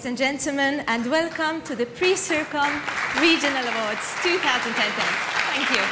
and gentlemen, and welcome to the Prix CIRCOM Regional Awards 2010. Thank you.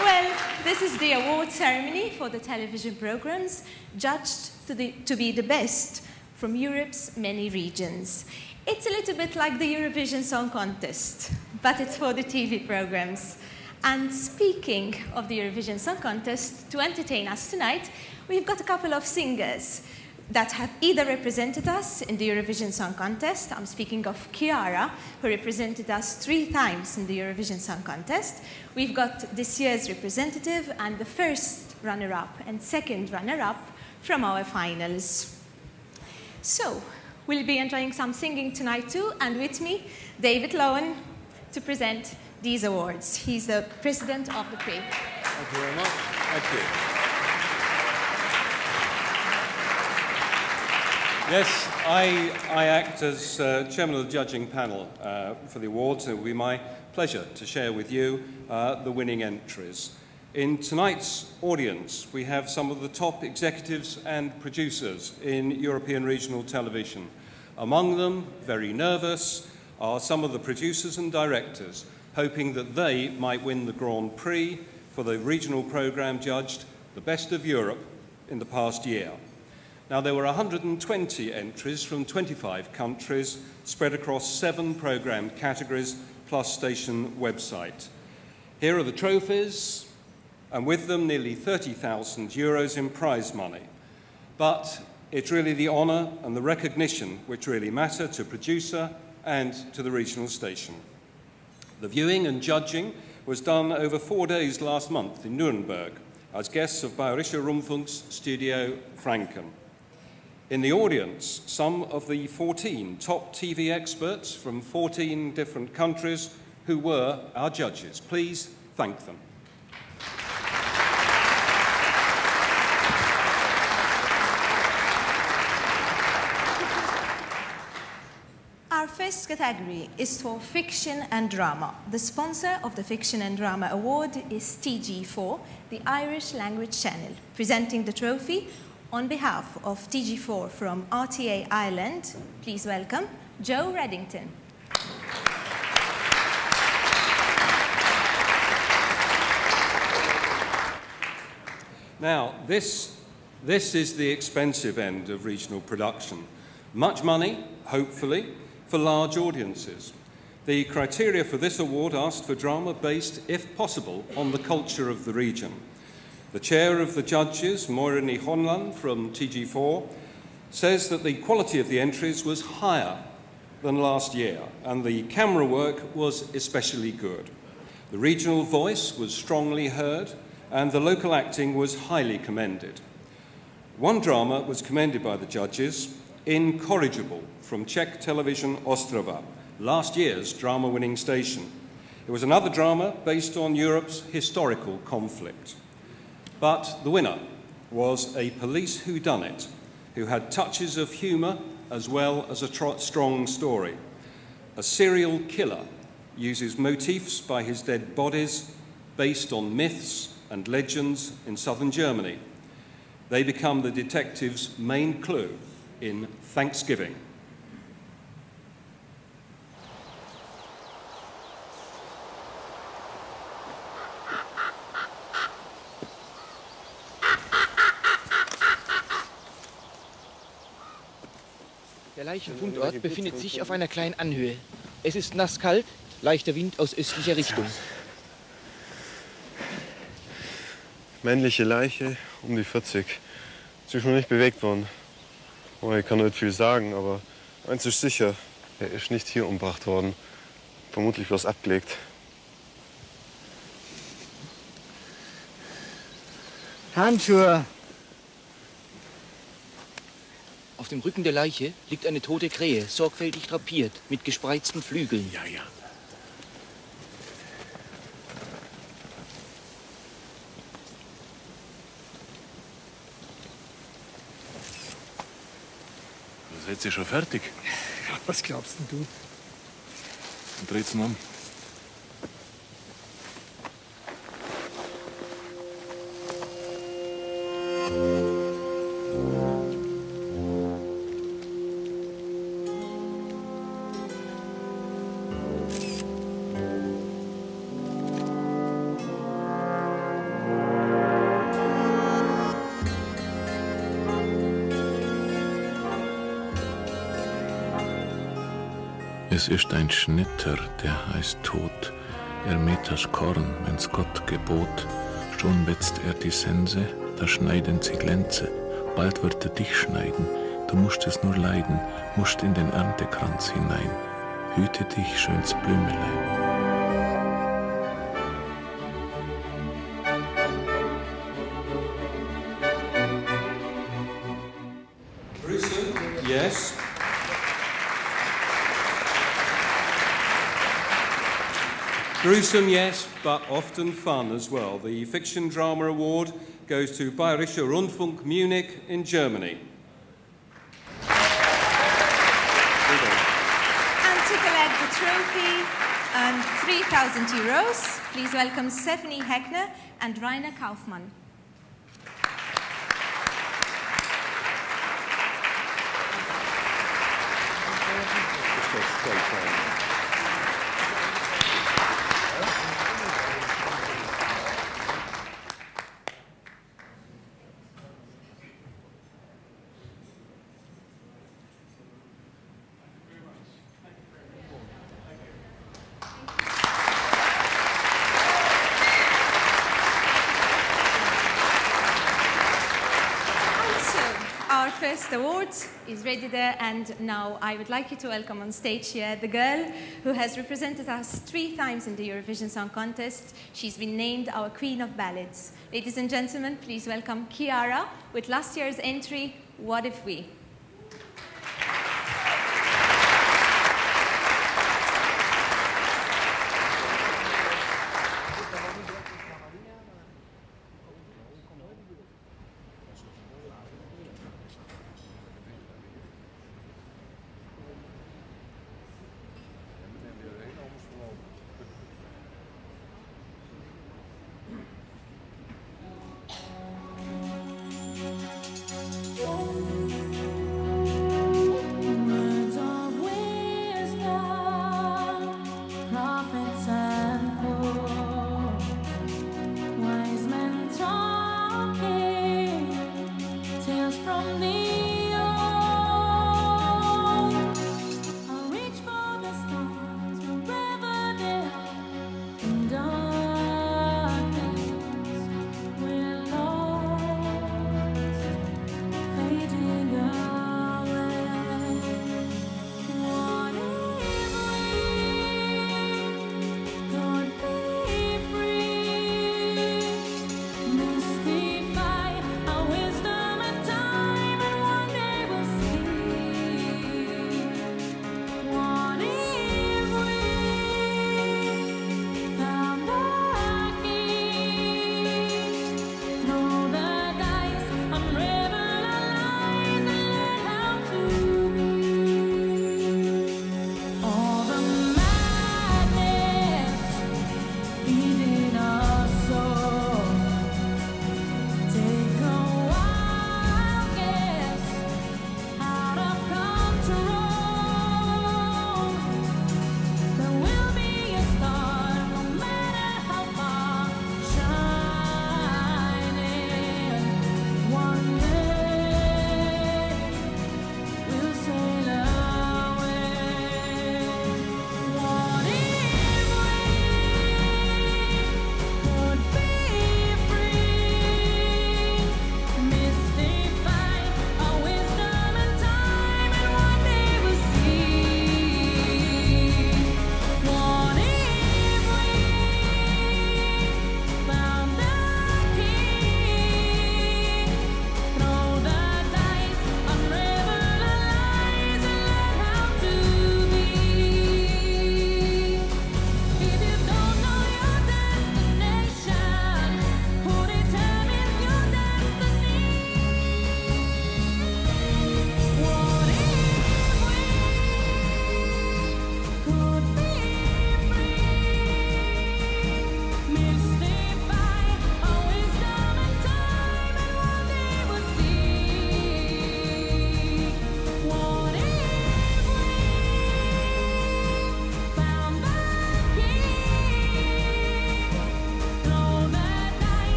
Well, this is the award ceremony for the television programs judged to be the best from Europe's many regions. It's a little bit like the Eurovision Song Contest, but it's for the TV programs. And speaking of the Eurovision Song Contest, to entertain us tonight, we've got a couple of singers that have either represented us in the Eurovision Song Contest. I'm speaking of Chiara, who represented us 3 times in the Eurovision Song Contest. We've got this year's representative and the first runner-up and second runner-up from our finals. So, we'll be enjoying some singing tonight too, and with me, David Lowen, to present these awards. He's the president of the Prix. Thank you very much. Thank you. Yes, I act as chairman of the judging panel for the awards. It will be my pleasure to share with you the winning entries. In tonight's audience, we have some of the top executives and producers in European regional television. Among them, very nervous, are some of the producers and directors, hoping that they might win the Grand Prix for the regional programme judged the best of Europe in the past year. Now, there were 120 entries from 25 countries spread across 7 programme categories plus station website. Here are the trophies, and with them nearly 30,000 euros in prize money. But it's really the honour and the recognition which really matter to producer and to the regional station. The viewing and judging was done over 4 days last month in Nuremberg as guests of Bayerischer Rundfunk's Studio Franken. In the audience, some of the 14 top TV experts from 14 different countries who were our judges. Please thank them. Our first category is for fiction and drama. The sponsor of the Fiction and Drama Award is TG4, the Irish language channel. Presenting the trophy on behalf of TG4 from RTA Ireland, please welcome Joe Reddington. Now, this is the expensive end of regional production. Much money, hopefully, for large audiences. The criteria for this award asked for drama based, if possible, on the culture of the region. The chair of the judges, Moirini Honlan from TG4, says that the quality of the entries was higher than last year, and the camera work was especially good. The regional voice was strongly heard, and the local acting was highly commended. One drama was commended by the judges, Incorrigible, from Czech television Ostrava, last year's drama-winning station. It was another drama based on Europe's historical conflict. But the winner was a police whodunit who had touches of humour as well as a strong story. A serial killer uses motifs by his dead bodies based on myths and legends in southern Germany. They become the detective's main clue in Thanksgiving. Der Leichenfundort befindet sich auf einer kleinen Anhöhe. Es ist nasskalt, leichter Wind aus östlicher Richtung. Männliche Leiche, um die 40. Sie ist noch nicht bewegt worden. Oh, ich kann nicht viel sagen, aber eins ist sicher, er ist nicht hier umgebracht worden. Vermutlich bloß abgelegt. Handschuhe! Auf dem Rücken der Leiche liegt eine tote Krähe, sorgfältig drapiert, mit gespreizten Flügeln. Ja, ja. Seid ihr schon fertig? Ja, was glaubst denn du? Dann dreht's ihn um. Es ist ein Schnitter, der heißt Tod. Er mäht das Korn, wenn's Gott gebot. Schon wetzt er die Sense, da schneiden sie Glänze. Bald wird er dich schneiden, du musst es nur leiden, musst in den Erntekranz hinein. Hüte dich, schöns Blümelein. Yes. Gruesome, yes, but often fun as well. The Fiction Drama Award goes to Bayerischer Rundfunk Munich in Germany. And to collect the trophy and €3,000, please welcome Stephanie Heckner and Rainer Kaufmann. Our first award is ready there, and now I would like you to welcome on stage here the girl who has represented us 3 times in the Eurovision Song Contest. She's been named our Queen of Ballads. Ladies and gentlemen, please welcome Chiara with last year's entry, What If We?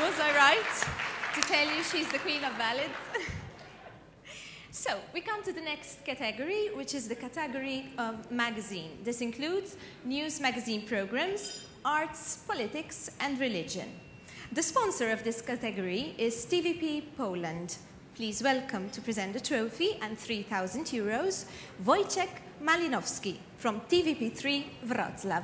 Was I right to tell you she's the queen of ballads? So, we come to the next category, which is the category of magazine. This includes news magazine programs, arts, politics, and religion. The sponsor of this category is TVP Poland. Please welcome to present the trophy and €3,000, Wojciech Malinowski from TVP3 Wrocław.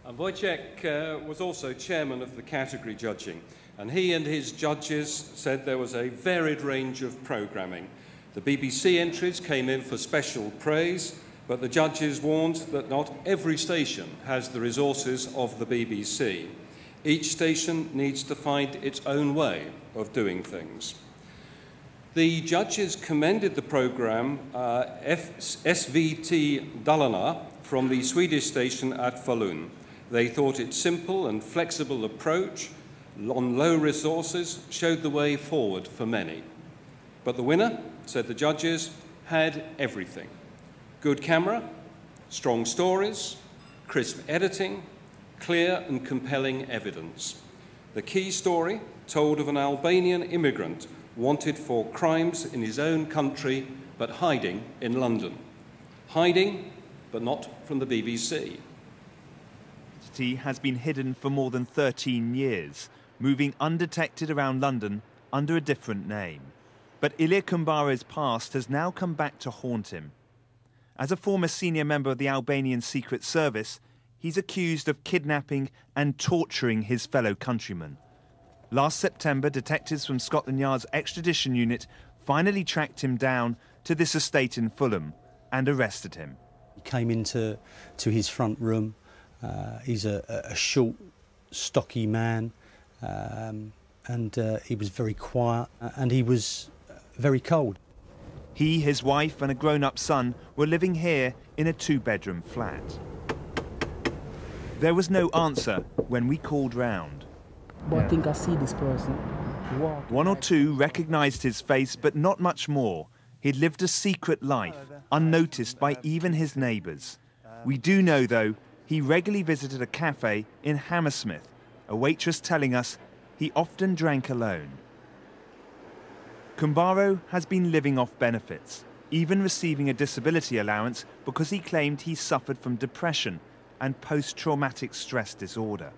And Wojciech was also chairman of the category judging, and he and his judges said there was a varied range of programming. The BBC entries came in for special praise, but the judges warned that not every station has the resources of the BBC. Each station needs to find its own way of doing things. The judges commended the programme SVT Dalarna from the Swedish station at Falun. They thought its simple and flexible approach on low resources showed the way forward for many. But the winner, said the judges, had everything. Good camera, strong stories, crisp editing, clear and compelling evidence. The key story told of an Albanian immigrant wanted for crimes in his own country but hiding in London. Hiding, but not from the BBC. He has been hidden for more than 13 years, moving undetected around London under a different name. But Ilie Kumbaro's past has now come back to haunt him. As a former senior member of the Albanian Secret Service, he's accused of kidnapping and torturing his fellow countrymen. Last September, detectives from Scotland Yard's extradition unit finally tracked him down to this estate in Fulham and arrested him. He came into his front room. He's a short, stocky man, and he was very quiet, and he was very cold. He, his wife and a grown-up son were living here in a two-bedroom flat. There was no answer when we called round. But I think I see this person. One or two recognised his face, but not much more. He'd lived a secret life, unnoticed by even his neighbours. We do know, though, he regularly visited a cafe in Hammersmith, a waitress telling us he often drank alone. Kumbaro has been living off benefits, even receiving a disability allowance because he claimed he suffered from depression and post-traumatic stress disorder.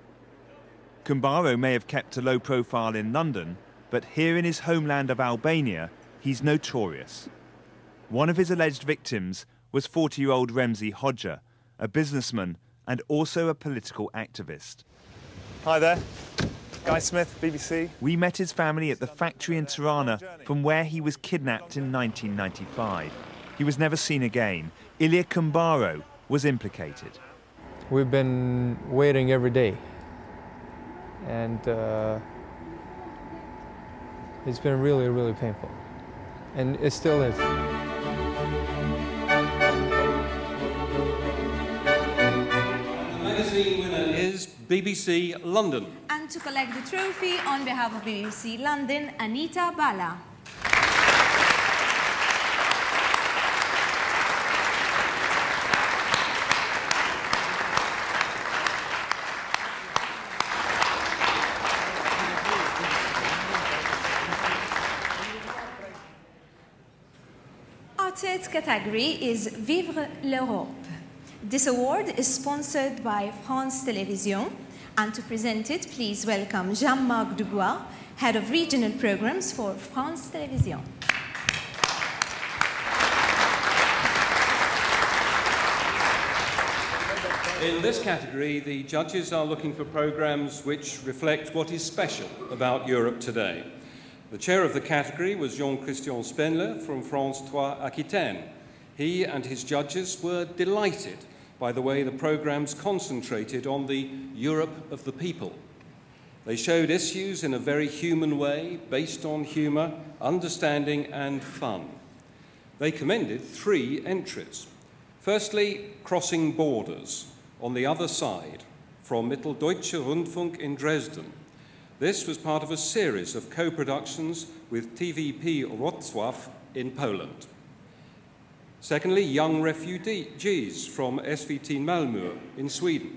Kumbaro may have kept a low profile in London, but here in his homeland of Albania, he's notorious. One of his alleged victims was 40-year-old Remzi Hodja, a businessman and also a political activist. Hi there. Guy Smith, BBC. We met his family at the factory in Tirana from where he was kidnapped in 1995. He was never seen again. Ilie Kumbaro was implicated. We've been waiting every day, and it's been really, really painful, and it still is. The magazine winner is BBC London. And to collect the trophy on behalf of BBC London, Anita Bala. Our third category is Vivre l'Europe. This award is sponsored by France Télévisions, and to present it, please welcome Jean-Marc Dubois, Head of Regional Programs for France Télévisions. In this category, the judges are looking for programmes which reflect what is special about Europe today. The chair of the category was Jean-Christian Spenler from France 3 Aquitaine. He and his judges were delighted by the way the programmes concentrated on the Europe of the people. They showed issues in a very human way, based on humour, understanding and fun. They commended 3 entries. Firstly, Crossing Borders, on the other side, from Mitteldeutsche Rundfunk in Dresden. This was part of a series of co-productions with TVP Wrocław in Poland. Secondly, young refugees from SVT Malmö in Sweden.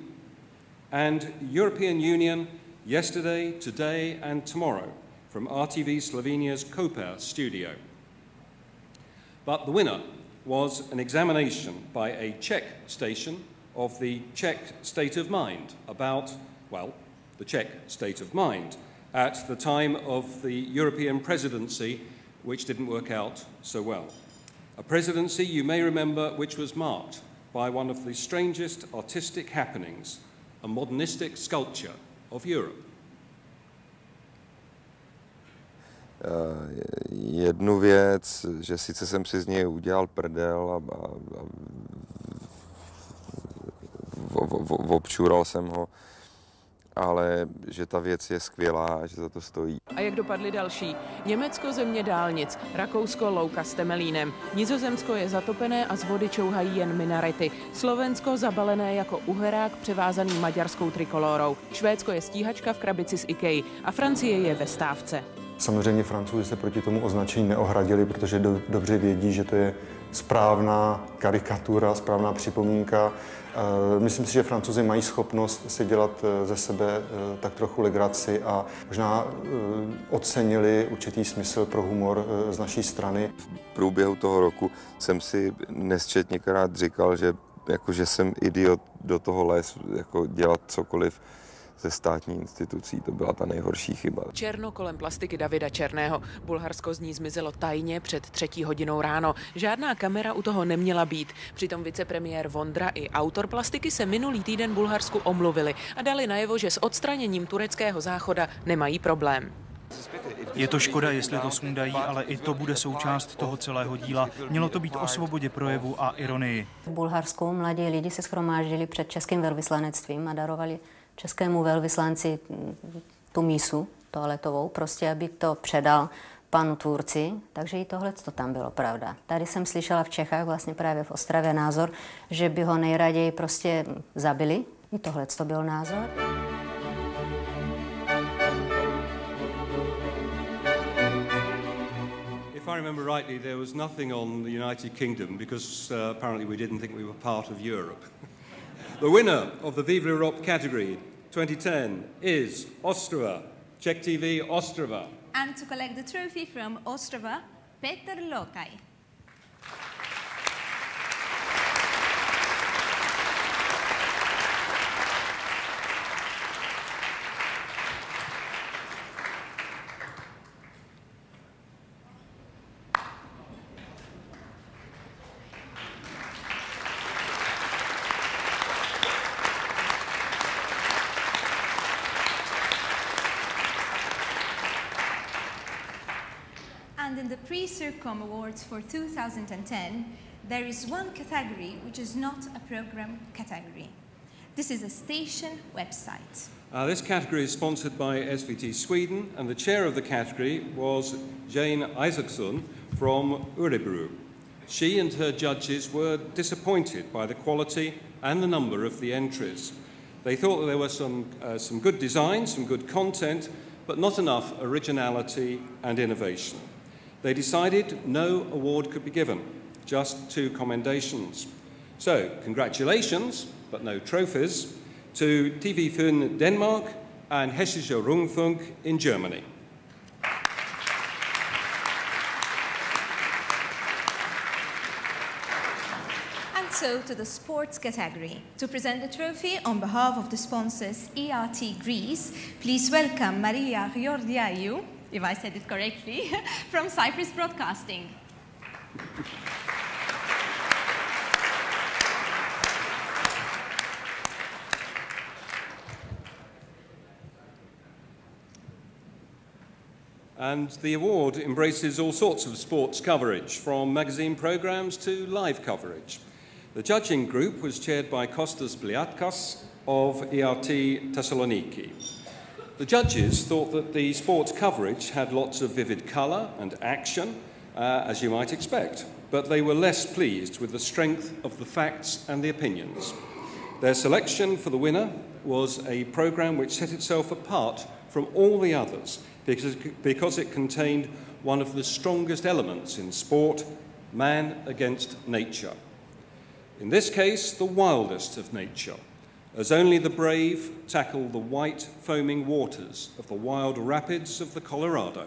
And European Union yesterday, today and tomorrow from RTV Slovenia's Koper studio. But the winner was an examination by a Czech station of the Czech state of mind about, well, the Czech state of mind at the time of the European presidency, which didn't work out so well. A presidency, you may remember, which was marked by one of the strangest artistic happenings, a modernistic sculpture of Europe. Jednu věc, že sice jsem si z něj udělal prdel a občural jsem ho, ale že ta věc je skvělá a že za to stojí. A jak dopadly další? Německo země dálnic, Rakousko louka s Temelínem, Nizozemsko je zatopené a z vody čouhají jen minarety, Slovensko zabalené jako uherák převázaný maďarskou trikolórou, Švédsko je stíhačka v krabici z Ikei a Francie je ve stávce. Samozřejmě Francouzi se proti tomu označení neohradili, protože dobře vědí, že to je správná karikatura, správná připomínka. Myslím si, že Francouzi mají schopnost si dělat ze sebe tak trochu legraci a možná ocenili určitý smysl pro humor z naší strany. V průběhu toho roku jsem si nesčetněkrát říkal, že jsem idiot do toho les, jako dělat cokoliv ze státní institucí. To byla ta nejhorší chyba. Černo kolem plastiky Davida Černého. Bulharsko z ní zmizelo tajně před 3. hodinou ráno. Žádná kamera u toho neměla být. Přitom vicepremiér Vondra i autor plastiky se minulý týden Bulharsku omluvili a dali najevo, že s odstraněním tureckého záchoda nemají problém. Je to škoda, jestli to sundají, ale i to bude součást toho celého díla. Mělo to být o svobodě projevu a ironii. V Bulharsku mladí lidi se shromáždili před českým velvyslanectvím a darovali českému velvyslanci tu mísu toaletovou, prostě aby to předal panu tvůrci, takže i tohle to tam bylo pravda. Tady jsem slyšela v Čechách, vlastně právě v Ostravě názor, že by ho nejraději prostě zabili. I tohle to byl názor. If I remember rightly, there was nothing on the United Kingdom because apparently we didn't think we were part of Europe. The winner of the Vive l'Europe category 2010 is Ostrava, Czech TV Ostrava. And to collect the trophy from Ostrava, Petr Lokaj. And in the Prix CIRCOM Awards for 2010, there is one category which is not a program category. This is a station website. This category is sponsored by SVT Sweden, and the chair of the category was Jane Isaacson from Örebro. She and her judges were disappointed by the quality and the number of the entries. They thought that there were some good designs, some good content, but not enough originality and innovation. They decided no award could be given, just 2 commendations. So, congratulations, but no trophies, to TV Fyn Denmark and Hessischer Rundfunk in Germany. And so to the sports category. To present the trophy on behalf of the sponsors ERT Greece, please welcome Maria Georgiou, if I said it correctly, from Cyprus Broadcasting. And the award embraces all sorts of sports coverage, from magazine programmes to live coverage. The judging group was chaired by Kostas Pliatkas of ERT Thessaloniki. The judges thought that the sports coverage had lots of vivid colour and action, as you might expect, but they were less pleased with the strength of the facts and the opinions. Their selection for the winner was a programme which set itself apart from all the others because it contained one of the strongest elements in sport, man against nature. In this case, the wildest of nature, as only the brave tackle the white, foaming waters of the wild rapids of the Colorado.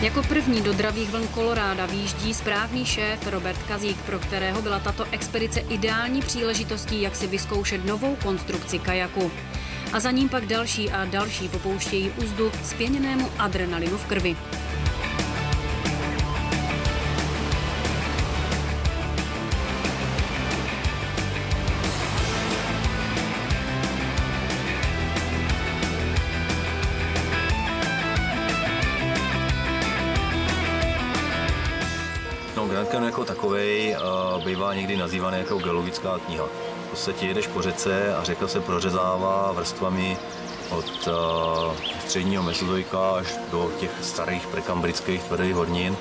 Jako první do dravých vln Koloráda výjíždí správný šéf Robert Kazík, pro kterého byla tato expedice ideální příležitostí, jak si vyzkoušet novou konstrukci kajaku. A za ním pak další a další popouštějí uzdu zpěněnému adrenalinu v krvi. Grand Canyon jako takovej bývá někdy nazývaný jako geologická kniha. V podstatě jedeš po řece a řeka se prořezává vrstvami od středního mezozoika až do těch starých prekambrických tvrdých hornin.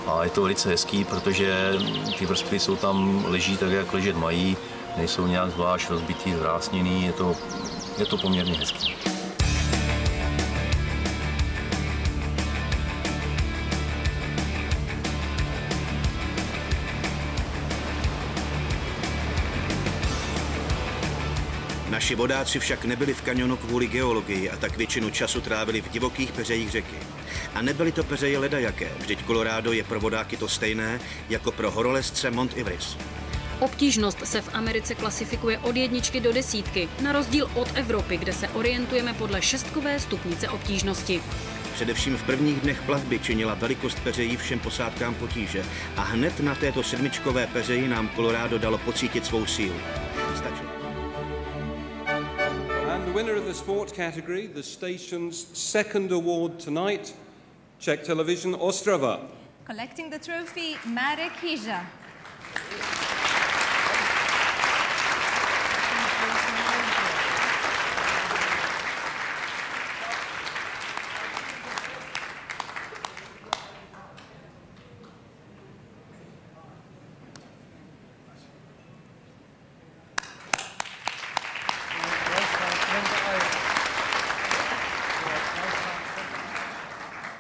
A je to velice hezký, protože ty vrstvy jsou tam, leží tak, jak ležet mají, nejsou nějak zvlášť rozbitý, zvrásněný, je to poměrně hezký. Naši vodáci však nebyli v kanionu kvůli geologii a tak většinu času trávili v divokých peřejích řeky. A nebyly to peřeje ledajaké, vždyť Colorado je pro vodáky to stejné jako pro horolezce Mont Everest. Obtížnost se v Americe klasifikuje od 1 do 10, na rozdíl od Evropy, kde se orientujeme podle šestkové stupnice obtížnosti. Především v prvních dnech plavby činila velikost peřejí všem posádkám potíže a hned na této sedmičkové peřeji nám Colorado dalo pocítit svou sílu. Stačilo. The winner of the sport category, the station's second award tonight, Czech Television Ostrava. Collecting the trophy, Marek Hija.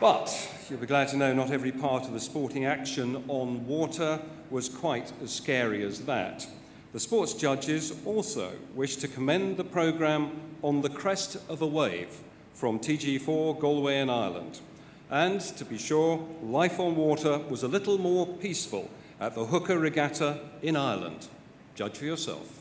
But you'll be glad to know not every part of the sporting action on water was quite as scary as that. The sports judges also wish to commend the programme On the Crest of a Wave from TG4 Galway and Ireland. And, to be sure, life on water was a little more peaceful at the Hooker Regatta in Ireland. Judge for yourself.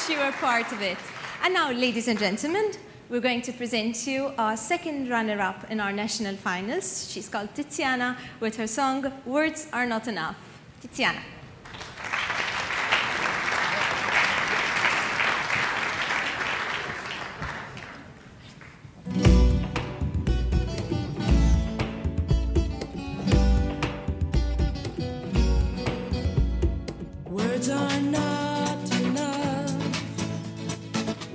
much you were part of it. And now, ladies and gentlemen, we're going to present you our second runner-up in our national finals. She's called Tiziana with her song, Words Are Not Enough. Tiziana. Words are not enough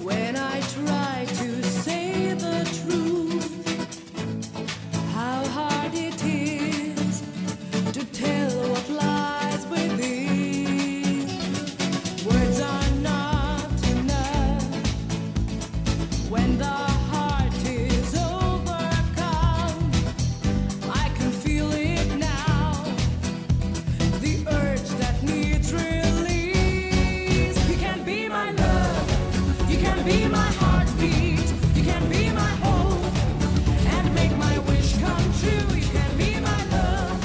when I try to say the truth. How hard it is to tell what lies within. Words are not enough when the heart is overcome. I can feel it now, the urge that needs release. You can be my love, you can be my heartbeat, you can be my hope and make my wish come true. You can be my love,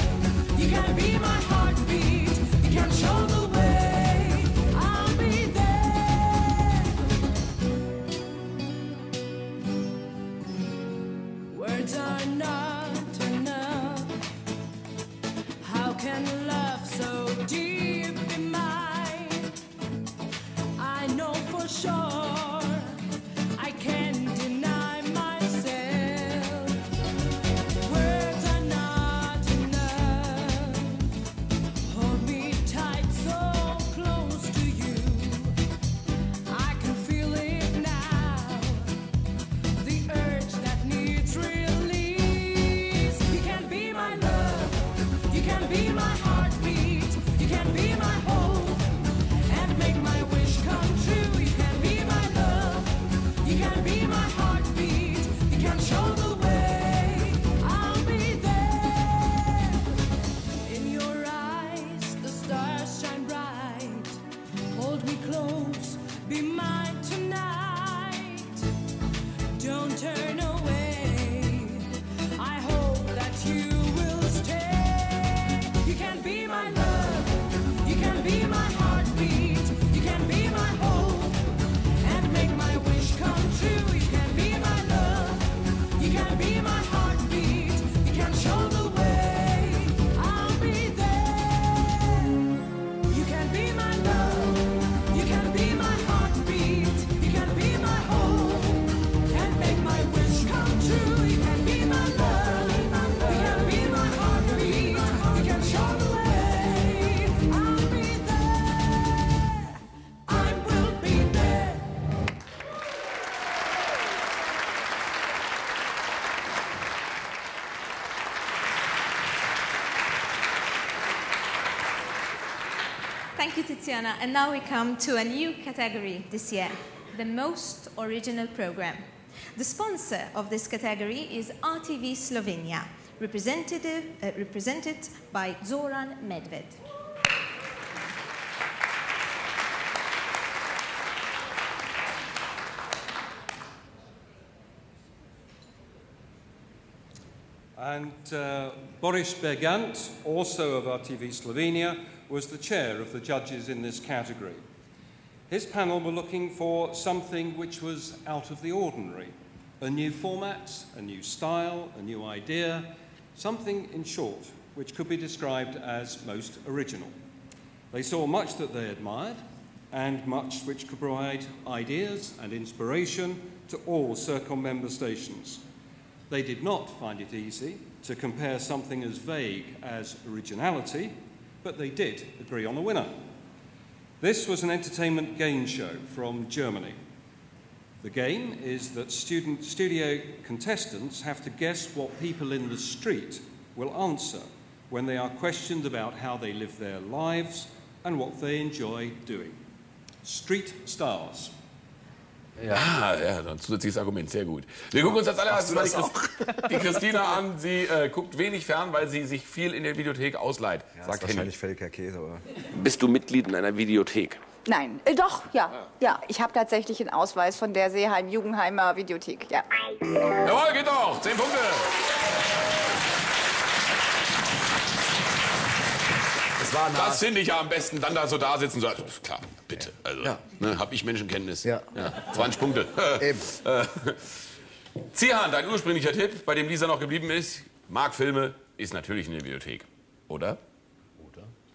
you can be my heartbeat, you can show the way, I'll be there. Words are not enough. How can love so deep be mine? I know for sure I can't deny myself. Words are not enough. Hold me tight, so close to you. I can feel it now, the urge that needs release. You can be my love, you can be my heartbeat, you can be my hope and make my wish come true. You can be my love, you can be my heartbeat, you can show the way, I'll be there. In your eyes the stars shine bright. Hold me close, be mine tonight. Don't turn away, I hope that you will stay. You can be my love, you can be my heartbeat, you can be my hope and make my wish come true. You can be my love, you can be my heartbeat, you can show the way, I'll be there. You can be my love, you can be my heartbeat, you can be my hope and make my wish come true. You can be my love, you can be my heartbeat, you can show the way, I'll be there, I will be there. Thank you, Tiziana. And now we come to a new category this year, the most original program. The sponsor of this category is RTV Slovenia, represented by Zoran Medved. And Boris Bergant, also of RTV Slovenia, was the chair of the judges in this category. His panel were looking for something which was out of the ordinary, a new format, a new style, a new idea, something, in short, which could be described as most original. They saw much that they admired and much which could provide ideas and inspiration to all CIRCOM member stations. They did not find it easy to compare something as vague as originality, but they did agree on a winner. This was an entertainment game show from Germany. The game is that studio contestants have to guess what people in the street will answer when they are questioned about how they live their lives and what they enjoy doing. Street Stars. Ja, ein zusätzliches Argument, sehr gut. Wir gucken uns als allererstes mal die Christina an. Sie guckt wenig fern, weil sie sich viel in der Videothek ausleiht. Ja, sagt wahrscheinlich völliger Käse, oder? Bist du Mitglied in einer Videothek? Nein, doch, ja. Ja, ich habe tatsächlich einen Ausweis von der Seeheim-Jugendheimer Videothek, ja. Jawohl, geht doch. 10 Punkte. Das finde ich ja am besten, dann da so da sitzen. So, klar. bitte. Also, ne, hab ich Menschenkenntnis. Ja. 20 Punkte. Eben. Zihan, dein ursprünglicher Tipp, bei dem Lisa noch geblieben ist, mag Filme, ist natürlich in der Videothek. Oder?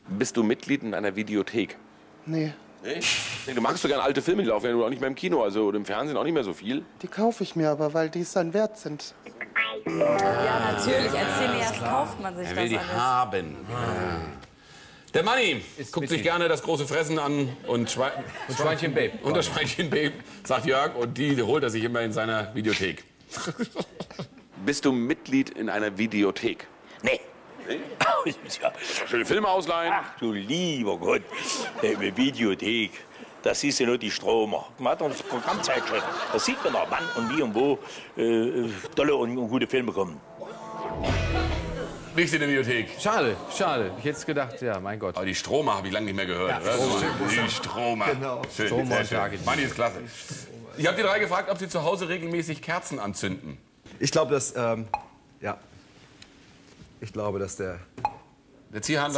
Bist du Mitglied in einer Videothek? Nee. Nee? Du magst so gerne alte Filme, die laufen ja nur auch nicht mehr im Kino, also oder im Fernsehen auch nicht mehr so viel. Die kaufe ich mir aber, weil die es dann wert sind. Ja, natürlich. Als Cineast kauft man sich Er das will die alles. haben. Der Manni guckt sich gerne das große Fressen an und Schweinchen Babe. Und das Schweinchen Babe, sagt Jörg, und die holt er sich immer in seiner Videothek. Bist du Mitglied in einer Videothek? Nee. Nee? Ja. Schöne Filme ausleihen? Ach du lieber Gott, Videothek. Das ist ja nur die Stromer. Man hat noch das Programmzeitschrift. Da sieht man noch, wann und wie und wo tolle und gute Filme kommen. Nicht in der Videothek. Schade, schade. Ich hätte es gedacht, ja, mein Gott. Aber die Stromer habe ich lange nicht mehr gehört. Ja, Die Stromer. Genau. Schön, Stromer und sehr schön. Manni ist klasse. Ich habe die drei gefragt, ob sie zu Hause regelmäßig Kerzen anzünden. Ich glaube, dass, ja. Ich glaube, dass der Zihan,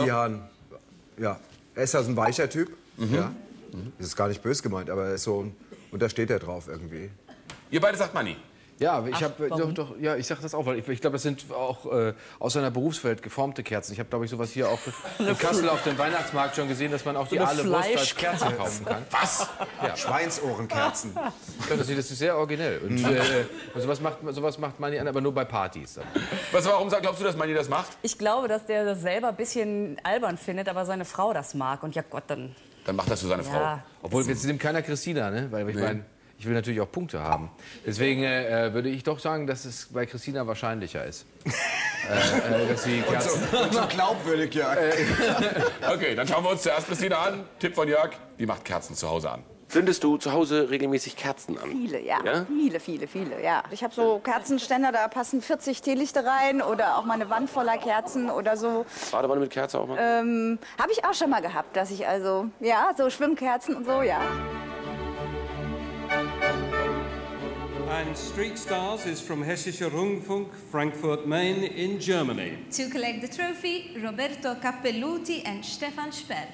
ja, er ist ja so ein weicher Typ. Ja. Das ist gar nicht böse gemeint, aber er ist so, und da steht er drauf irgendwie. Ihr beide sagt Manni. Ja, ich habe ja, ich sag das auch, weil ich glaube, das sind auch aus einer Berufswelt geformte Kerzen. Ich habe, glaube ich, sowas hier auch in Kassel auf dem Weihnachtsmarkt schon gesehen, dass man auch die aale Wurst als Kerze kaufen kann. Was? Ja. Schweinsohrenkerzen. Ja, das ist sehr originell. Und sowas macht Manni an, aber nur bei Partys. Dann. Warum glaubst du, dass Manni das macht? Ich glaube, dass der das selber ein bisschen albern findet, aber seine Frau das mag. Und ja Gott, dann macht das für seine Frau. Obwohl, jetzt nimmt keiner Christina, ne? Weil ich meine, ich will natürlich auch Punkte haben. Deswegen würde ich doch sagen, dass es bei Christina wahrscheinlicher ist. Dass sie Kerzen... Und so glaubwürdig, Jörg. Okay, dann schauen wir uns zuerst Christina an. Tipp von Jörg, die macht Kerzen zu Hause an. Zündest du zu Hause regelmäßig Kerzen an? Viele, ja. Viele, ja. Ich habe so Kerzenständer, da passen 40 Teelichter rein oder auch mal eine Wand voller Kerzen oder so. Badewanne mit Kerze auch mal? Habe ich auch schon mal gehabt, dass ich also, ja, so Schwimmkerzen und so, ja. And Street Stars is from Hessischer Rundfunk, Frankfurt, Main in Germany. To collect the trophy, Roberto Cappelluti and Stefan Sperr.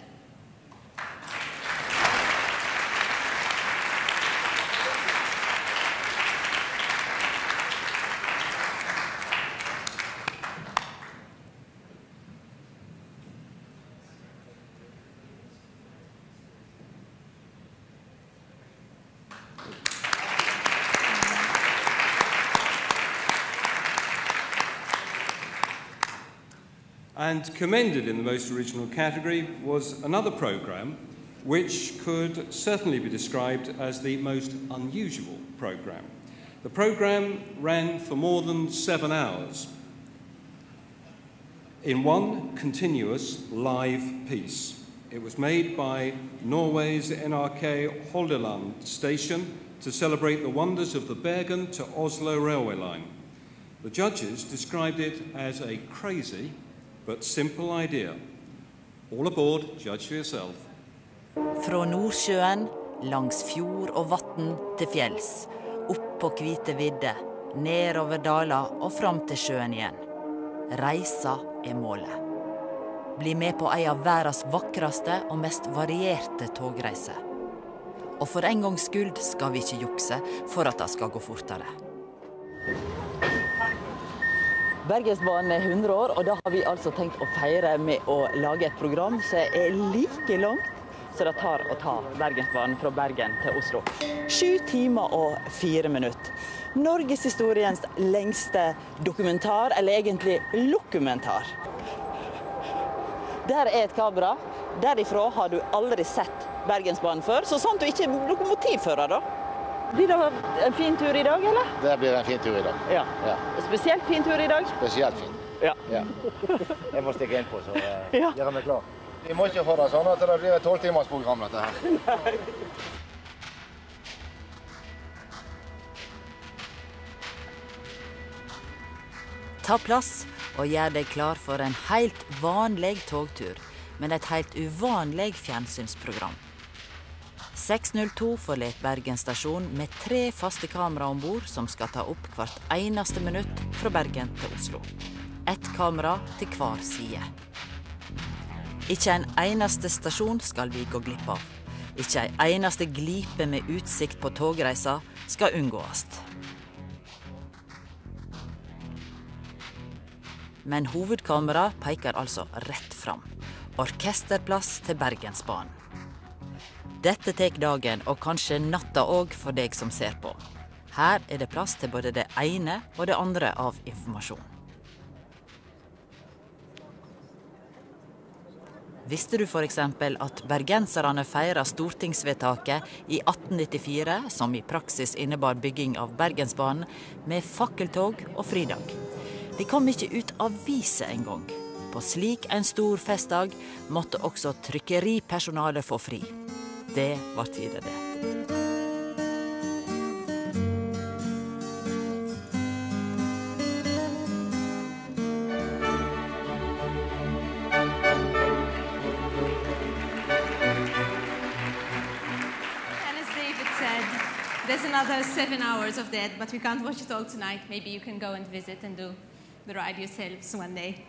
And commended in the most original category was another programme which could certainly be described as the most unusual programme. The programme ran for more than 7 hours in one continuous live piece. It was made by Norway's NRK Hordaland station to celebrate the wonders of the Bergen to Oslo railway line. The judges described it as a crazy but simple idea. All aboard, judge for yourself. Fra Nordsjøen, langs fjord og vatten til fjells, opp på hvite vidde, nedover daler og fram til sjøen igjen. Reisa er målet. Bli med på en av verdens vakreste og mest varierte togreiser. Og for en gangs skyld skal vi ikke jukse for at det skal gå fortere. Bergensbanen er 100 år, og da har vi altså tenkt å feire med å lage et program som er like langt så det tar å ta Bergensbanen fra Bergen til Oslo. 7 timer og 4 minutter. Norgeshistoriens lengste dokumentar, eller egentlig dokumentar. Der er et kamera. Derifra har du aldri sett Bergensbanen før, så sant du ikke er lokomotivfører da. Blir det en fin tur i dag, eller? Det blir en fin tur i dag. Ja. Spesielt fin tur i dag? Spesielt fin. Ja. Jeg må stikke inn på, så gjør meg klar. Vi må ikke få det sånn at det blir et 12-timersprogram, dette her. Ta plass og gjør deg klar for en helt vanlig togtur, men et helt uvanlig fjernsynsprogram. 602 forlet Bergen stasjon med 3 faste kamera ombord som skal ta opp hvert eneste minutt fra Bergen til Oslo. Et kamera til hver side. Ikke en eneste stasjon skal vi gå glipp av. Ikke ei eneste glipe med utsikt på togreisa skal unngås. Men hovedkamera peker altså rett fram. Orkesterplass til Bergensbanen. Dette tek dagen, og kanskje natta òg for deg som ser på. Her er det plass til både det ene og det andre av informasjon. Visste du for eksempel at bergenserne feirer stortingsvedtaket i 1894, som i praksis innebar bygging av Bergensbanen, med fakkeltog og fridag? De kom ikke ut aviser engang. På slik en stor festdag måtte også trykkeripersonalet få fri. Det var tide det. There's another 7 hours of that, but we can't watch it all tonight. Maybe you can go and visit and do the ride yourselves one day.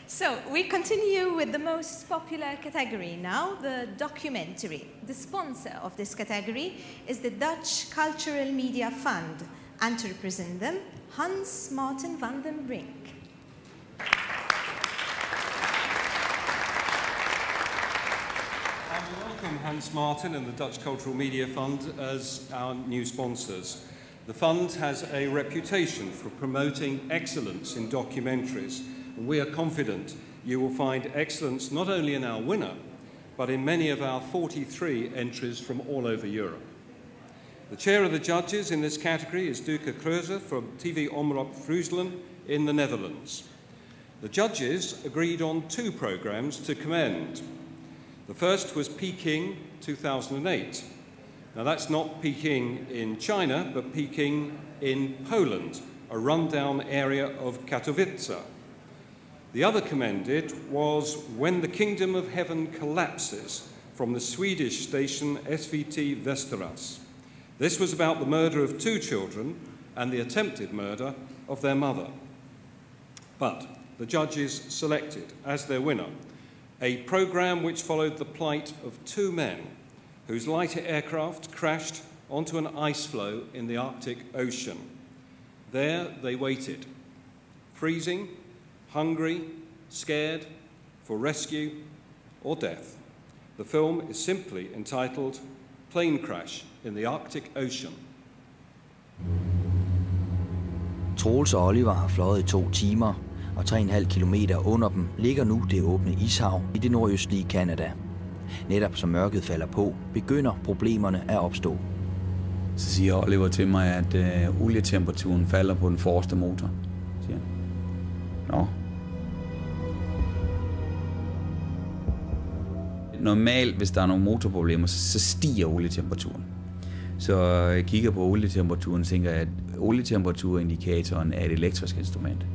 So we continue with the most popular category now, the documentary. The sponsor of this category is the Dutch Cultural Media Fund, and to represent them, Hans Martin van den Brink. Welcome Hans Martin and the Dutch Cultural Media Fund as our new sponsors. The fund has a reputation for promoting excellence in documentaries, and we are confident you will find excellence not only in our winner, but in many of our 43 entries from all over Europe. The chair of the judges in this category is Duke Kreuzer from TV Omroep Friesland in the Netherlands. The judges agreed on 2 programmes to commend. The first was Peking 2008. Now that's not Peking in China, but Peking in Poland, a rundown area of Katowice. The other commended was When the Kingdom of Heaven Collapses, from the Swedish station SVT Västerås. This was about the murder of 2 children and the attempted murder of their mother. But the judges selected as their winner a programme which followed the plight of 2 men whose lighter aircraft crashed onto an ice floe in the Arctic Ocean. There they waited, freezing, hungry, scared, for rescue or death. The film is simply entitled Plane Crash in the Arctic Ocean. Troels og Oliver har fløjet i 2 timer, og 3,5 kilometer under dem ligger nu det åbne ishav i det nordøstlige Canada. Netop som mørket falder på, begynder problemerne at opstå. Så siger Oliver til mig, at olietemperaturen falder på den forreste motor. Siger han. Nå. Normalt, hvis der er nogle motorproblemer, så stiger olietemperaturen. Så jeg kigger på olietemperaturen og tænker, at olietemperaturindicatorn er et elektrisk instrument.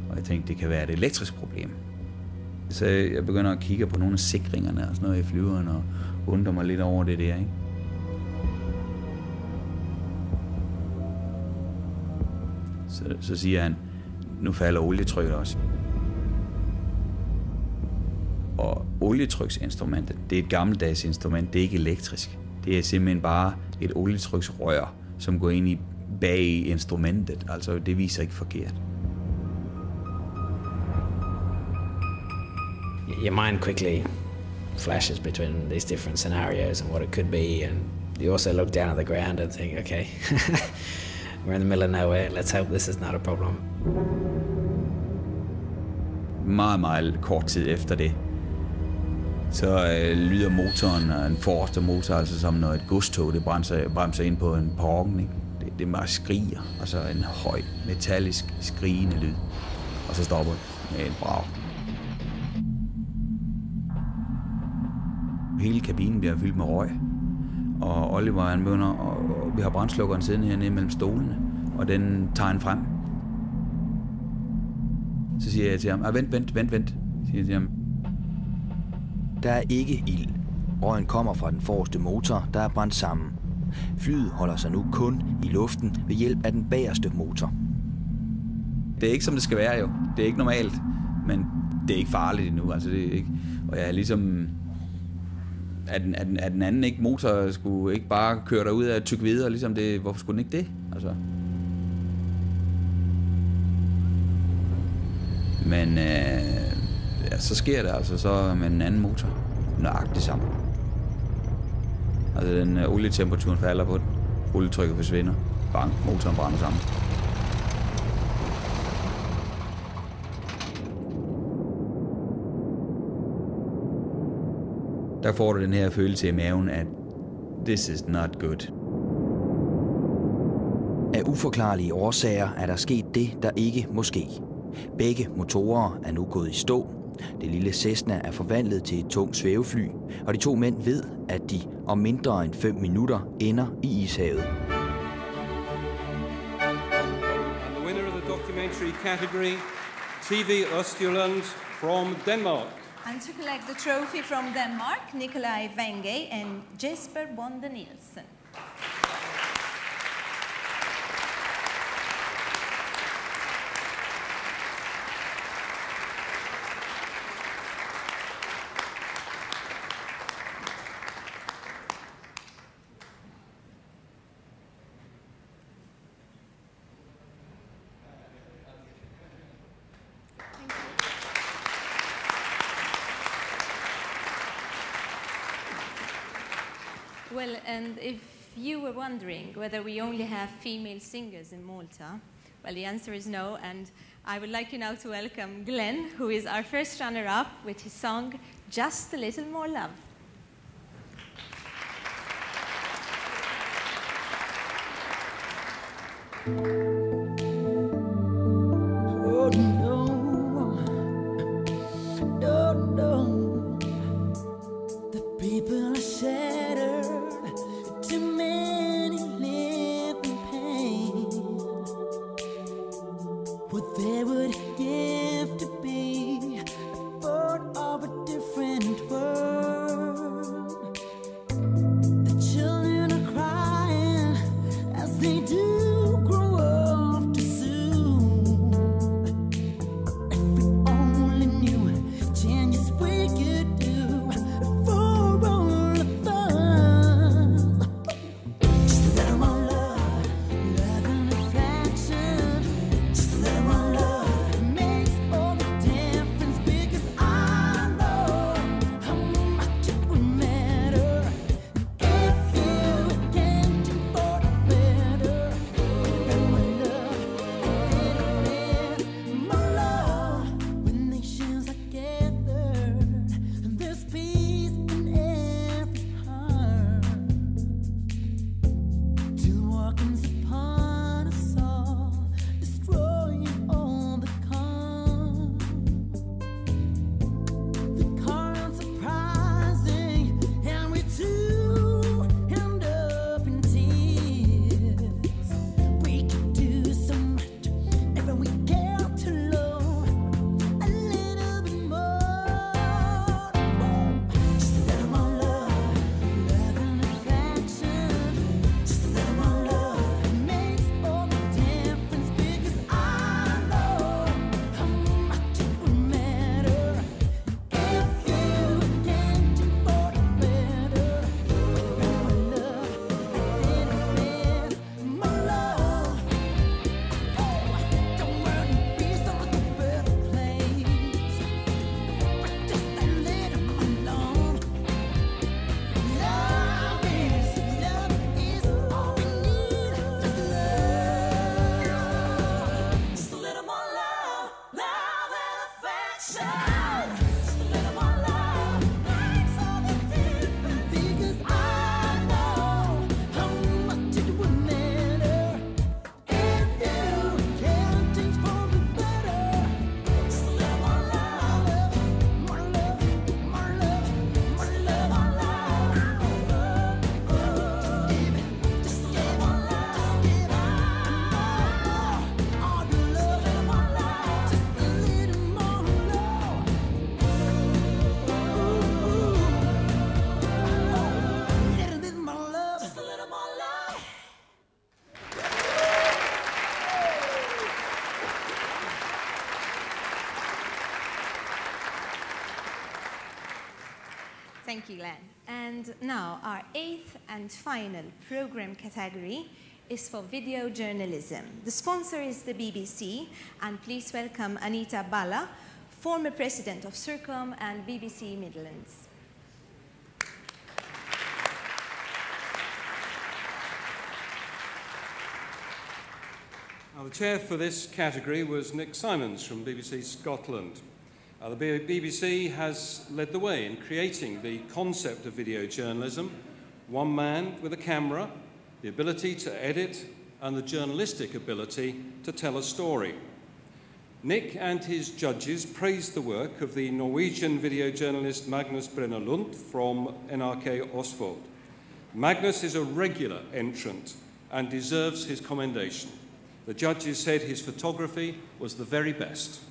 Og jeg tænkte, det kan være et elektrisk problem. Så jeg begynder at kigge på nogle af sikringerne og sådan noget i flyveren og undrer mig lidt over det der, ikke? Så siger han, nu falder olietrykket også. Og olietryksinstrumentet, det er et gammeldags instrument, det er ikke elektrisk. Det er simpelthen bare et olietryksrør, som går ind i bag instrumentet. Altså, det viser ikke forkert. Your mind quickly flashes between these different scenarios and what it could be, and you also look down at the ground and think, okay, we're in the middle of nowhere, let's hope this is not a problem. Meget kort tid efter det, så lyder motoren og en forreste motor, altså som når et godstog, det bremser ind på en perron, ikke? Det bare skriger, altså en høj, metallisk, skrigende lyd, og så stopper det med en brag. Hele kabinen bliver fyldt med røg, og Oliver han begynder, og vi har brandslukkeren siddende hernede mellem stolene, og den tager han frem. Så siger jeg til ham, vent, siger jeg til ham. Der er ikke ild. Røgen kommer fra den forreste motor, der er brændt sammen. Flyet holder sig nu kun i luften ved hjælp af den bagerste motor. Det er ikke som det skal være jo. Det er ikke normalt, men det er ikke farligt endnu. Altså, det er ikke. Og jeg er ligesom... at den anden ikke motor skulle ikke bare køre derud af tyk videre, ligesom det, hvorfor skulle den ikke det? Altså. Men ja, så sker det altså så med en anden motor. Nøjagtigt sammen. Altså den olietemperaturen falder på den. Olietrykket forsvinder. Bang, motoren brænder sammen. Der får du den her følelse i maven, at this is not good. Af uforklarlige årsager er der sket det, der ikke må ske. Begge motorer er nu gået i stå. Det lille Cessna er forvandlet til et tungt svævefly, og de to mænd ved, at de om mindre end 5 minutter ender i ishavet. And the winner of the documentary category, TV Østjylland from Denmark. And to collect the trophy from Denmark, Nikolaj Vangay and Jesper Bonde Nielsen. Well, and if you were wondering whether we only have female singers in Malta, well, the answer is no, and I would like you now to welcome Glenn, who is our first runner-up with his song, Just a Little More Love. Oh, no, no, no. The people are shattered. Too many live in pain. What they would give to be a part of a different world. The children are crying as they do grow up too soon. If we only knew changes we could do for all of us. Just a little more love, love and affection. Just a little more love makes all the difference, because I know how much it would matter if you came to for the better. And my love, my love, when nations are gathered, and there's peace in every heart. Till war comes upon us all, destroying all the calm. The currents are rising, and we too end up in tears. We can do so much if we care to love a little bit more. Just a little more love, love and affection. Just a little more love makes all the difference, because I know how much it would matter if you came to for the better. My love, my love. Oh, the world would be such a better place. But just a little more love. Love is all we need. Just love. Just a little more love, love and affection. Just a little more love makes all the difference, because I know how much it would matter if you can change for the better. Just a little more love, more love, more love, more love, more love. Just give it more love, just give it all the love, more love, just a little more love. Thank you, Glenn. And now our 8th and final program category is for video journalism. The sponsor is the BBC, and please welcome Anita Balla, former president of CIRCOM and BBC Midlands. Now, the chair for this category was Nick Simons from BBC Scotland. The BBC has led the way in creating the concept of video journalism: one man with a camera, the ability to edit, and the journalistic ability to tell a story. Nick and his judges praised the work of the Norwegian video journalist Magnus Brenner Lund from NRK Osvold. Magnus is a regular entrant and deserves his commendation. The judges said his photography was the very best.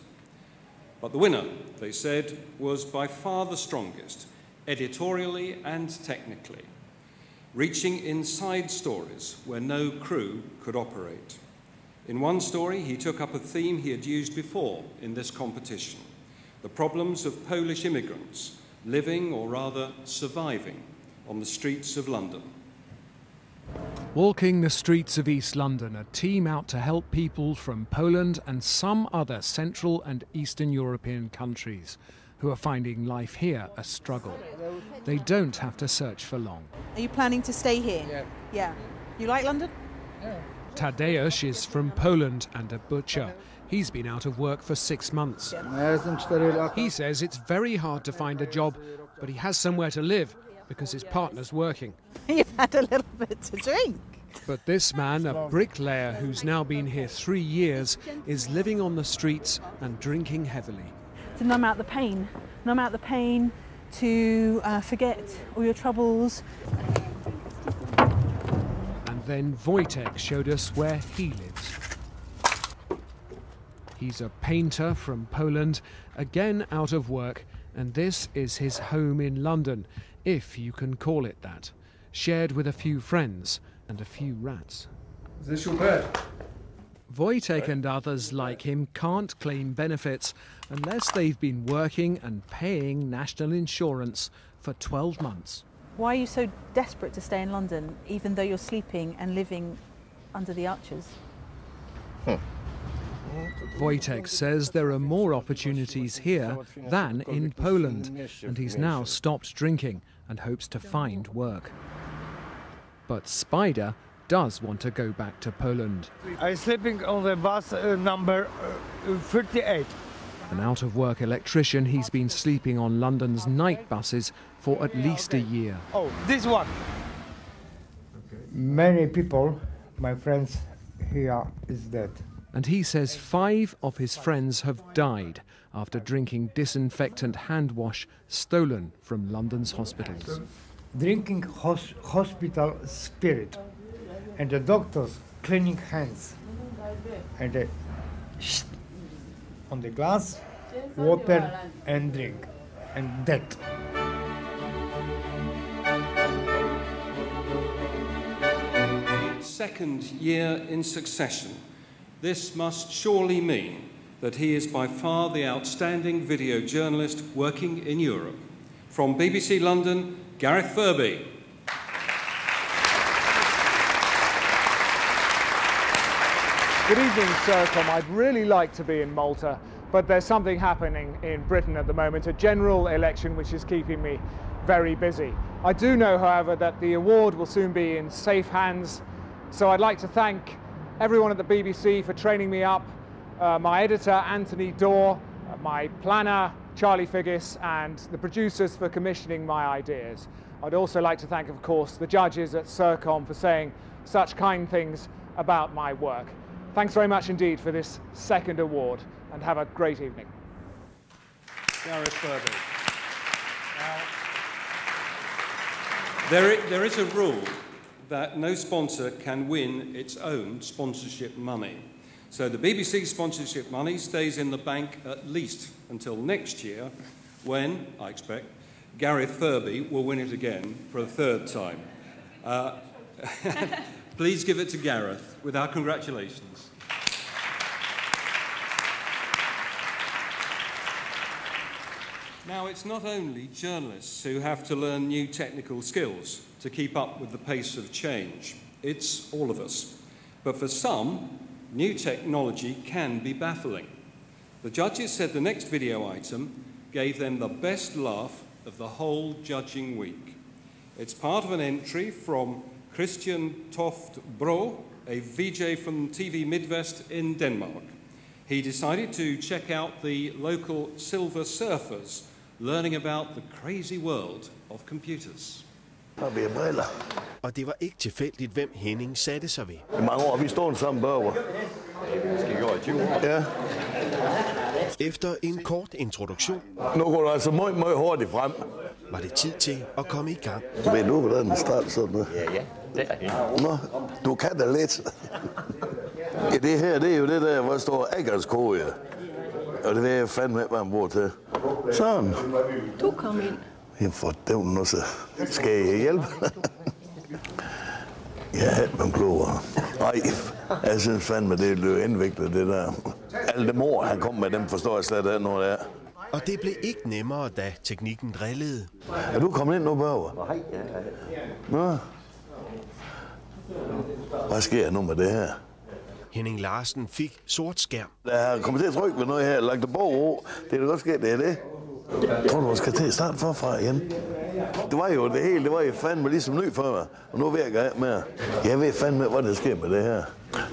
But the winner, they said, was by far the strongest, editorially and technically, reaching inside stories where no crew could operate. In one story, he took up a theme he had used before in this competition: the problems of Polish immigrants living, or rather surviving, on the streets of London. Walking the streets of East London, a team out to help people from Poland and some other Central and Eastern European countries who are finding life here a struggle. They don't have to search for long. Are you planning to stay here? Yeah. Yeah. You like London? Yeah. Tadeusz is from Poland and a butcher. He's been out of work for 6 months. He says it's very hard to find a job, but he has somewhere to live because his partner's working. You've had a little bit to drink. But this man, a bricklayer who's now been here 3 years, is living on the streets and drinking heavily. To numb out the pain. Numb out the pain, to forget all your troubles. And then Wojtek showed us where he lives. He's a painter from Poland, again out of work, and this is his home in London, if you can call it that, shared with a few friends and a few rats. Is this your bed? Wojtek and others like him can't claim benefits unless they've been working and paying national insurance for 12 months. Why are you so desperate to stay in London, even though you're sleeping and living under the arches? Wojtek says there are more opportunities here than in Poland, and he's now stopped drinking and hopes to find work. But Spider does want to go back to Poland. I'm sleeping on the bus number 38. An out-of-work electrician, he's been sleeping on London's night buses for at least a year. Oh, this one. Many people, my friends here, is dead. And he says 5 of his friends have died after drinking disinfectant hand wash stolen from London's hospitals. Drinking hospital spirit, and the doctors cleaning hands, and on the glass, water and drink, and death. Second year in succession. This must surely mean that he is by far the outstanding video journalist working in Europe. From BBC London, Gareth Furby. Good evening, CIRCOM. I'd really like to be in Malta, but there's something happening in Britain at the moment, a general election which is keeping me very busy. I do know, however, that the award will soon be in safe hands, so I'd like to thank everyone at the BBC for training me up, my editor Anthony Dorr, my planner Charlie Figgis, and the producers for commissioning my ideas. I'd also like to thank, of course, the judges at CIRCOM for saying such kind things about my work. Thanks very much indeed for this second award, and have a great evening. Gareth Furby. There is a rule that no sponsor can win its own sponsorship money. So the BBC sponsorship money stays in the bank at least until next year, when, I expect, Gareth Furby will win it again for a third time. Please give it to Gareth with our congratulations. Now, it's not only journalists who have to learn new technical skills to keep up with the pace of change. It's all of us. But for some, new technology can be baffling. The judges said the next video item gave them the best laugh of the whole judging week. It's part of an entry from Christian Toft Bro, a VJ from TV Midwest in Denmark. He decided to check out the local silver surfers, learning about the crazy world of computers. Og det var ikke tilfældigt, hvem Henning satte sig ved. I mange år, vi står sammen børger. Ja. Efter en kort introduktion. Nu går du altså meget hurtigt frem. Var det tid til at komme i gang. Ved du, hvordan den starter sådan noget? Ja, det er det. Nå, du kan da lidt. Ja, det her, det er jo det der, hvor der står Aggerskode. Og det ved jeg fandme, hvad man bruger til. Sådan. Du kom ind. Jamen for dævnen også. Skal jeg hjælpe? Ja, man klogere. Nej, jeg synes fandme, det er indviklet, det der. Alle dem ord, han kom med, dem forstår jeg slet ikke noget af. Og det blev ikke nemmere, da teknikken drillede. Er du kommet ind nu, Børger? Nej, ja. Nå. Hvad sker der nu med det her? Henning Larsen fik sort skærm. Jeg har kommet til at trykke ved noget her, lagt det på ro. Det er da godt sket, det er det. Jeg tror, du skal til at starte forfra igen. Det var jo det hele, det var jo fandme ligesom ny for mig. Og nu vil jeg gå af med. Jeg ved fandme, hvad der sker med det her.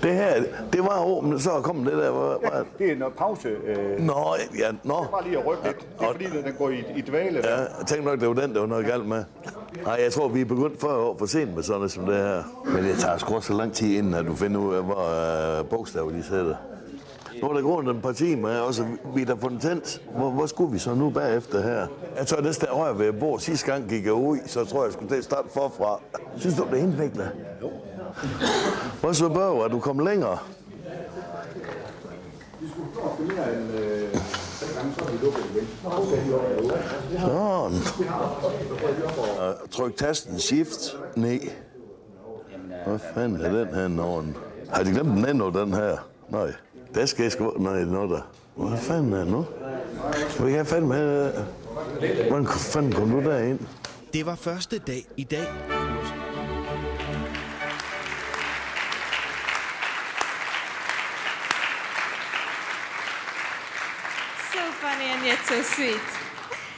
Det her, det var åbent, så kom det der. Ja, det er noget pause. Nå, ja, nå. Det er bare lige at rykke lidt. Det er fordi, den går i dvale. Ja, jeg tænkte nok, det var den, der var noget galt med. Nej, jeg tror, vi er begyndt 40 år for sent med sådan noget som det her. Men det tager sgu så lang tid inden, at du finder ud af, hvor bogstaver de sætter. Nu er der gået en par timer, og så vi der fundet tændt. Hvor skulle vi så nu bagefter her? Jeg tror, det der rør ved bord sidste gang gik jeg ud, så tror jeg skulle til at starte forfra. Synes du, det er indviklet? Jo. Hvor så Børger, er du kommet længere? Sådan. Tryk tasten shift ned. Hvad fanden er den her nogen? Har de glemt den endnu, den her? Nej. Der skal jeg sgu... Nej, det er noget der. Hvad fanden er det nu? Hvad kan jeg fandme have... Hvordan fanden kom du derind? Det var første dag i dag. So funny and yet so sweet.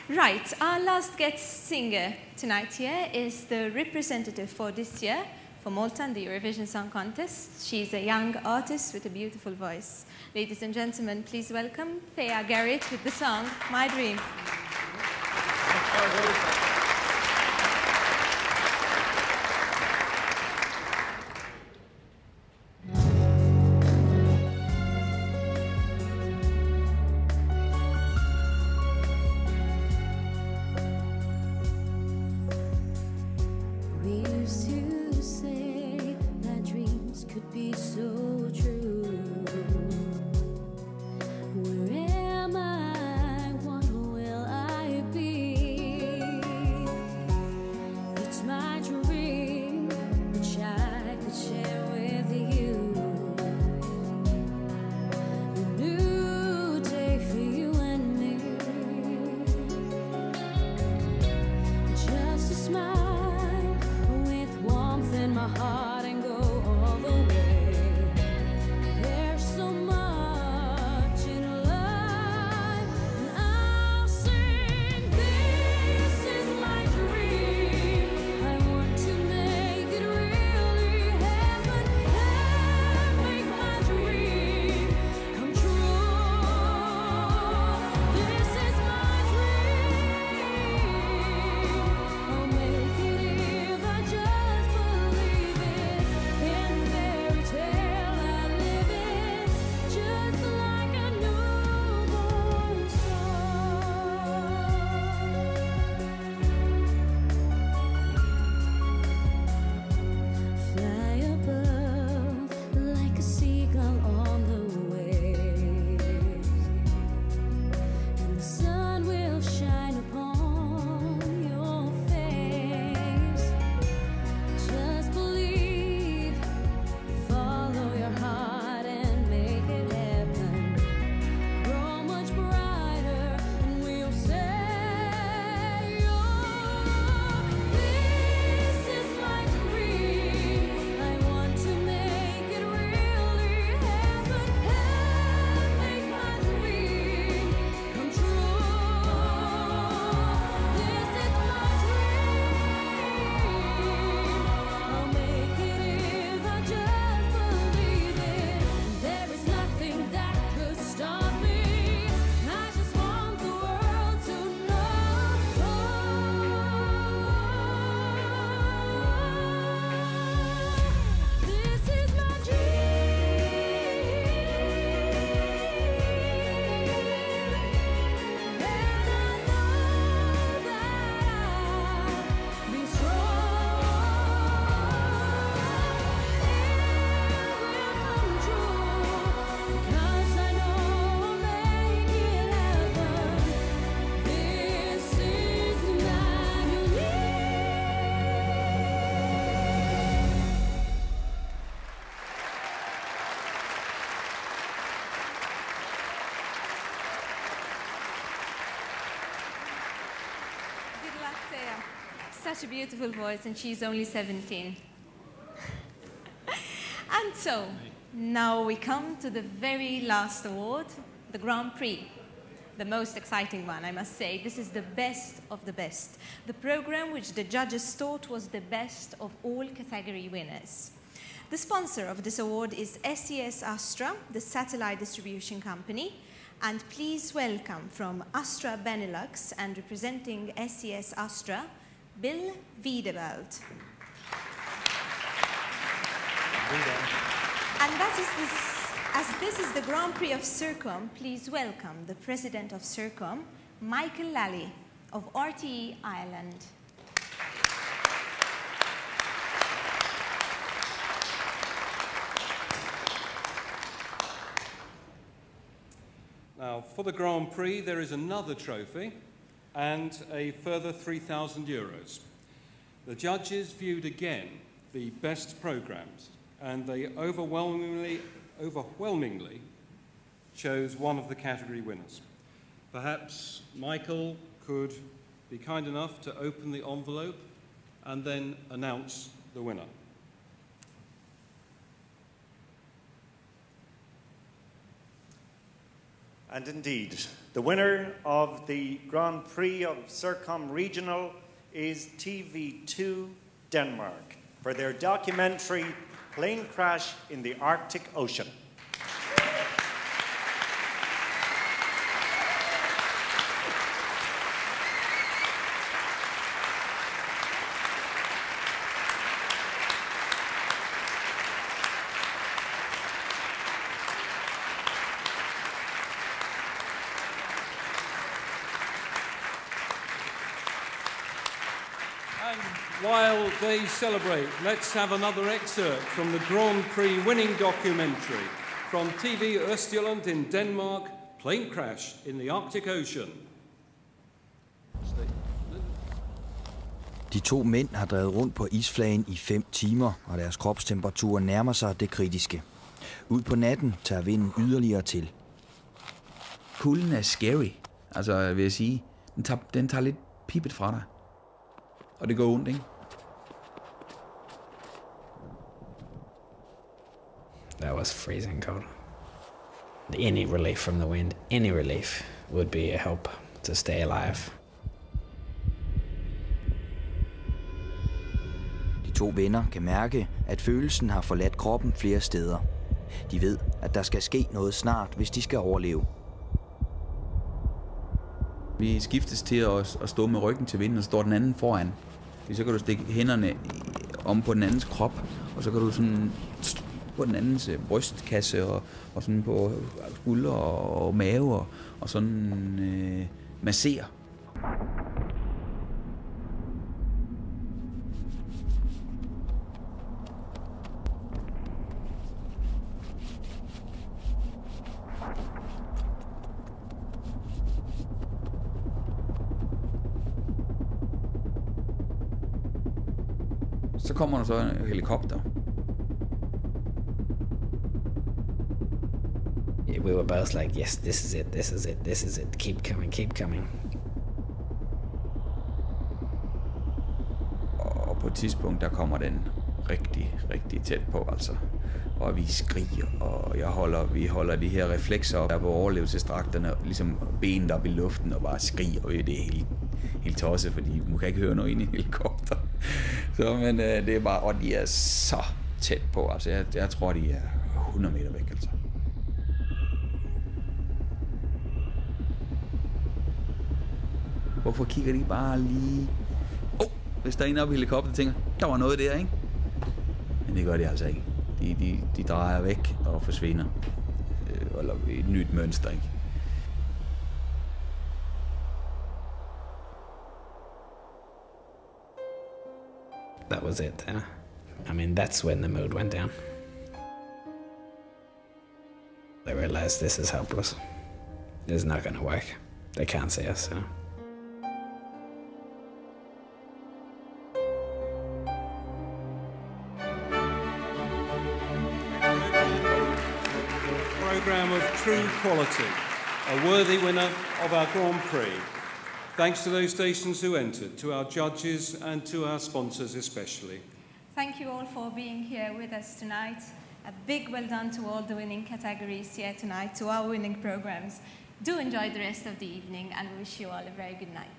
Right, our last guest singer tonight here is the representative for this year for Malta and the Eurovision Song Contest. She's a young artist with a beautiful voice. Ladies and gentlemen, please welcome Thea Garrett with the song My Dream. Where am I? What will I be? Such a beautiful voice, and she's only 17. And so, now we come to the very last award, the Grand Prix. The most exciting one, I must say. This is the best of the best. The program which the judges thought was the best of all category winners. The sponsor of this award is SES Astra, the satellite distribution company. And please welcome from Astra Benelux and representing SES Astra, Bill Wiedewald. And as this is the Grand Prix of CIRCOM, please welcome the President of CIRCOM, Michael Lally of RTE Ireland. Now, for the Grand Prix, there is another trophy and a further €3,000. The judges viewed again the best programmes, and they overwhelmingly chose one of the category winners. Perhaps Michael could be kind enough to open the envelope and then announce the winner. And indeed, the winner of the Grand Prix of CIRCOM Regional is TV2 Denmark for their documentary Plane Crash in the Arctic Ocean. While they celebrate, let's have another excerpt from the Grand Prix winning documentary from TV Østjylland in Denmark, Plane Crash in the Arctic Ocean. De to mænd har drevet rundt på isflagen i 5 timer, og deres kropstemperatur nærmer sig det kritiske. Ud på natten tager vinden yderligere til. Kulden er scary, altså vil jeg sige. Den tager lidt pipet fra dig. Og det går ondt, ikke? That was freezing cold. Any relief from the wind, any relief would be a help to stay alive. De to venner kan mærke, at følelsen har forladt kroppen flere steder. De ved, at der skal ske noget snart, hvis de skal overleve. Vi skiftes til at stå med ryggen til vinden, og står den anden foran. Så kan du stikke hænderne om på den andens krop, og så kan du sådan på den andens brystkasse og sådan på skulder og mave og sådan massere. Så kommer der så en helikopter. We were both like, yes, this is it, this is it, this is it. Keep coming, keep coming. Og på et tidspunkt, der kommer den rigtig tæt på, altså. Og vi skriger, og vi holder de her reflekser op der på overlevelsesdragterne, ligesom benet op i luften og bare skriger, og det er helt tosset, fordi man kan ikke høre noget ind i en helikopter. Så, men det er bare, og de er så tæt på, altså jeg tror, de er 100 meter væk, altså. Hvorfor kigger de bare lige... hvis der er en oppe i helikopteren, tænker, der var noget der, ikke? Men det gør de altså ikke. De drejer væk og forsvinder. Eller et nyt mønster, ikke? That was it, yeah. I mean, that's when the mood went down. They realized this is helpless. This is not going to work. They can't see us, you know. Program of true quality, a worthy winner of our Grand Prix. Thanks to those stations who entered, to our judges and to our sponsors especially. Thank you all for being here with us tonight. A big well done to all the winning categories here tonight, to our winning programs. Do enjoy the rest of the evening and we wish you all a very good night.